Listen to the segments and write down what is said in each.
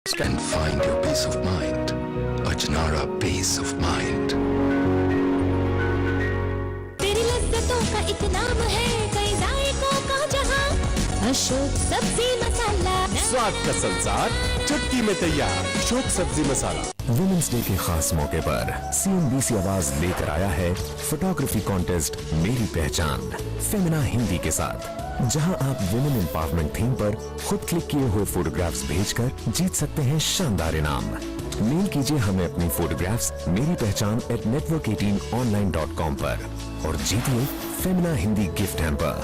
and find your peace of mind. Ajnara Peace of Mind. तेरी लज्जतों का इतनाम है, कई जायकों का जहां, अशोक सब्जी मसाला। स्वाद का संसार चुटकी में तैयार। अशोक सब्जी मसाला। वुमेन्स डे के खास मौके पर CNBC आवाज लेकर आया है फोटोग्राफी कॉन्टेस्ट मेरी पहचान फेमिना हिंदी के साथ, जहां आप वुमेन एम्पावरमेंट थीम पर खुद क्लिक किए हुए फोटोग्राफ्स भेजकर जीत सकते हैं शानदार इनाम। मेल कीजिए हमें अपनी फोटोग्राफ्स मेरी पहचान @network18online.com पर और जीतिए Femina Hindi gift hamper.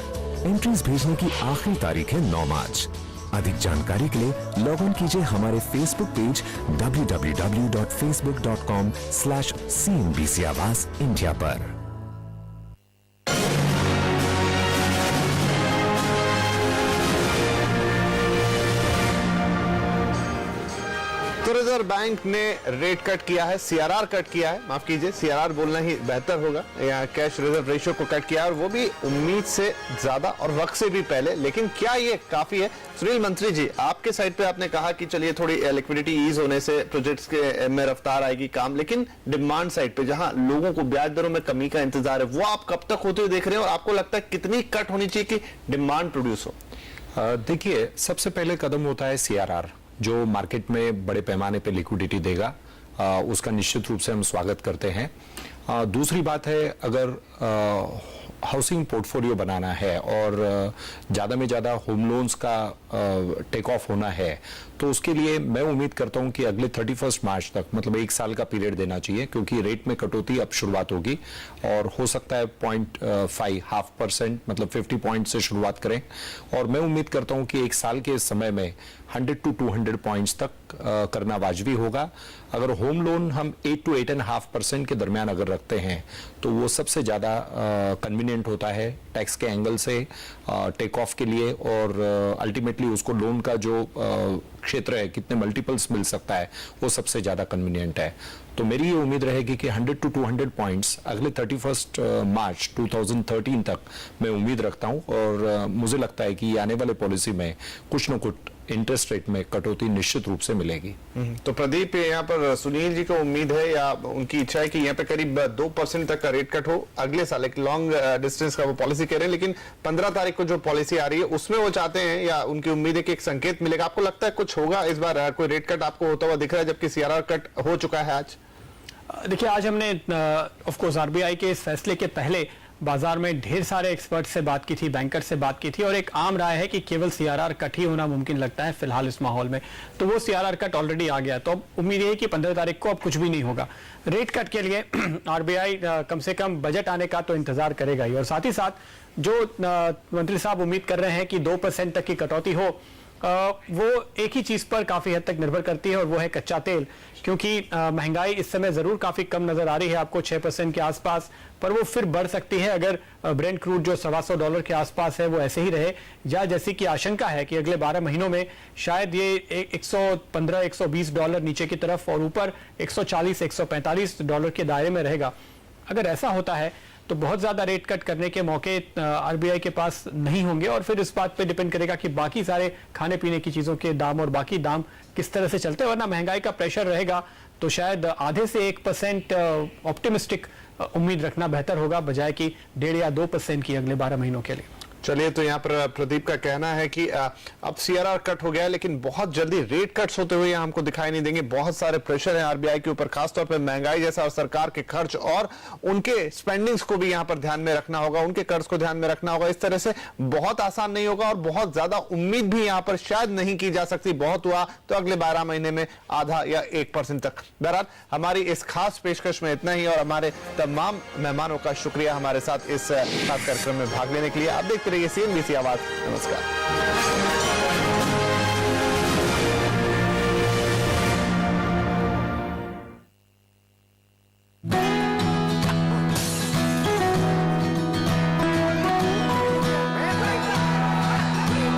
Entries भेजने की आखिरी तारीख है 9 मार्च। अधिक जानकारी के लिए लॉग इन कीजिए हमारे फेसबुक पेज www.facebook.com/CNBC आवाज इंडिया पर। तो रिजर्व बैंक ने रेट कट किया है, CRR कट किया है, माफ कीजिए CRR बोलना ही बेहतर होगा, या कैश रिजर्व रेशियो को कट किया है, और वो भी उम्मीद से ज्यादा और वक्त से भी पहले। लेकिन क्या ये काफी है? सुनील मंत्री जी, आपके साइड पे आपने कहा कि चलिए थोड़ी लिक्विडिटी ईज होने से प्रोजेक्ट्स के में रफ्तार आएगी काम, लेकिन डिमांड साइड पे जहां लोगों को ब्याज दरों में कमी का इंतजार है, वो आप कब तक होते हुए देख रहे हैं, और आपको लगता है कितनी कट होनी चाहिए कि डिमांड प्रोड्यूस हो? देखिए, सबसे पहले कदम होता है CRR, जो मार्केट में बड़े पैमाने पे लिक्विडिटी देगा, उसका निश्चित रूप से हम स्वागत करते हैं। दूसरी बात है, अगर हाउसिंग पोर्टफोलियो बनाना है और ज़्यादा में ज़्यादा होम लोन्स का टेक ऑफ होना है, तो उसके लिए मैं उम्मीद करता हूं कि अगले 31 मार्च तक, मतलब 1 साल का पीरियड देना चाहिए, क्योंकि रेट में कटौती अब शुरुआत होगी और हो सकता है 0.5% मतलब 50 पॉइंट से शुरुआत करें, और मैं उम्मीद करता हूं कि 1 साल के समय में 100 to 200 पॉइंट्स तक करना वाजिबी होगा। अगर होम लोन हम 8 to 8.5% के दरमियान अगर रखते हैं, तो वो सबसे ज़्यादा कन्वीनियंट होता है टैक्स के एंगल से टेक ऑफ के लिए, और अल्टीमेटली उसको लोन का जो क्षेत्र है, कितने मल्टीपल्स मिल सकता है, वो सबसे ज़्यादा कन्वीनियंट है। तो मेरी ये उम्मीद रहेगी कि 100 to 200 पॉइंट्स अगले 31 मार्च 2013 तक मैं उम्मीद रखता हूं, और मुझे लगता है कि आने वाले पॉलिसी में कुछ न कुछ इंटरेस्ट रेट में कटौती निश्चित रूप से मिलेगी। तो प्रदीप, यहाँ पर सुनील जी को उम्मीद है या उनकी इच्छा है कि यहाँ पे करीब 2% तक का रेट कट हो अगले साल, एक लॉन्ग डिस्टेंस का वो पॉलिसी कह रहे हैं, लेकिन 15 तारीख को जो पॉलिसी आ रही है उसमें वो चाहते हैं, या उनकी उम्मीद है कि एक संकेत मिलेगा। आपको लगता है कुछ होगा इस बार, कोई रेट कट आपको होता हुआ दिख रहा है, जबकि CRR कट हो चुका है आज? देखिए, आज हमने ऑफ कोर्स RBI के इस फैसले के पहले बाजार में ढेर सारे एक्सपर्ट से बात की थी, बैंकर से बात की थी, और एक आम राय है कि केवल CRR कट ही होना मुमकिन लगता है फिलहाल इस माहौल में। तो वो CRR कट ऑलरेडी आ गया, तो अब उम्मीद है कि 15 तारीख को अब कुछ भी नहीं होगा। रेट कट के लिए RBI कम से कम बजट आने का तो इंतजार करेगा ही, और साथ ही साथ जो मंत्री साहब उम्मीद कर रहे हैं कि 2% तक की कटौती हो, वो एक ही चीज पर काफी हद तक निर्भर करती है, और वो है कच्चा तेल, क्योंकि महंगाई इस समय जरूर काफी कम नजर आ रही है आपको 6% के आसपास, पर वो फिर बढ़ सकती है अगर ब्रेंट क्रूड जो $125 के आसपास है वो ऐसे ही रहे, या जैसी कि आशंका है कि अगले 12 महीनों में शायद ये $115-120 नीचे की तरफ और ऊपर $140-145 के दायरे में रहेगा। अगर ऐसा होता है तो बहुत ज्यादा रेट कट करने के मौके RBI के पास नहीं होंगे, और फिर इस बात पे डिपेंड करेगा कि बाकी सारे खाने पीने की चीजों के दाम और बाकी दाम किस तरह से चलते हैं। वरना महंगाई का प्रेशर रहेगा तो शायद आधे से 1% ऑप्टिमिस्टिक उम्मीद रखना बेहतर होगा, बजाय कि 1.5 या 2% की अगले 12 महीनों के लिए। चलिए, तो यहाँ पर प्रदीप का कहना है कि अब CRR कट हो गया है, लेकिन बहुत जल्दी रेट कट्स होते हुए यहाँ हमको दिखाई नहीं देंगे। बहुत सारे प्रेशर है RBI के ऊपर, खासतौर पर महंगाई जैसा, और सरकार के खर्च और उनके स्पेंडिंग्स को भी यहाँ पर ध्यान में रखना होगा, उनके कर्ज को ध्यान में रखना होगा। इस तरह से बहुत आसान नहीं होगा, और बहुत ज्यादा उम्मीद भी यहाँ पर शायद नहीं की जा सकती। बहुत हुआ तो अगले 12 महीने में आधा या 1% तक। बहरहाल, हमारी इस खास पेशकश में इतना ही, और हमारे तमाम मेहमानों का शुक्रिया हमारे साथ इस खास कार्यक्रम में भाग लेने के लिए। आप देखते रहिए CNBC आवाज। नमस्कार।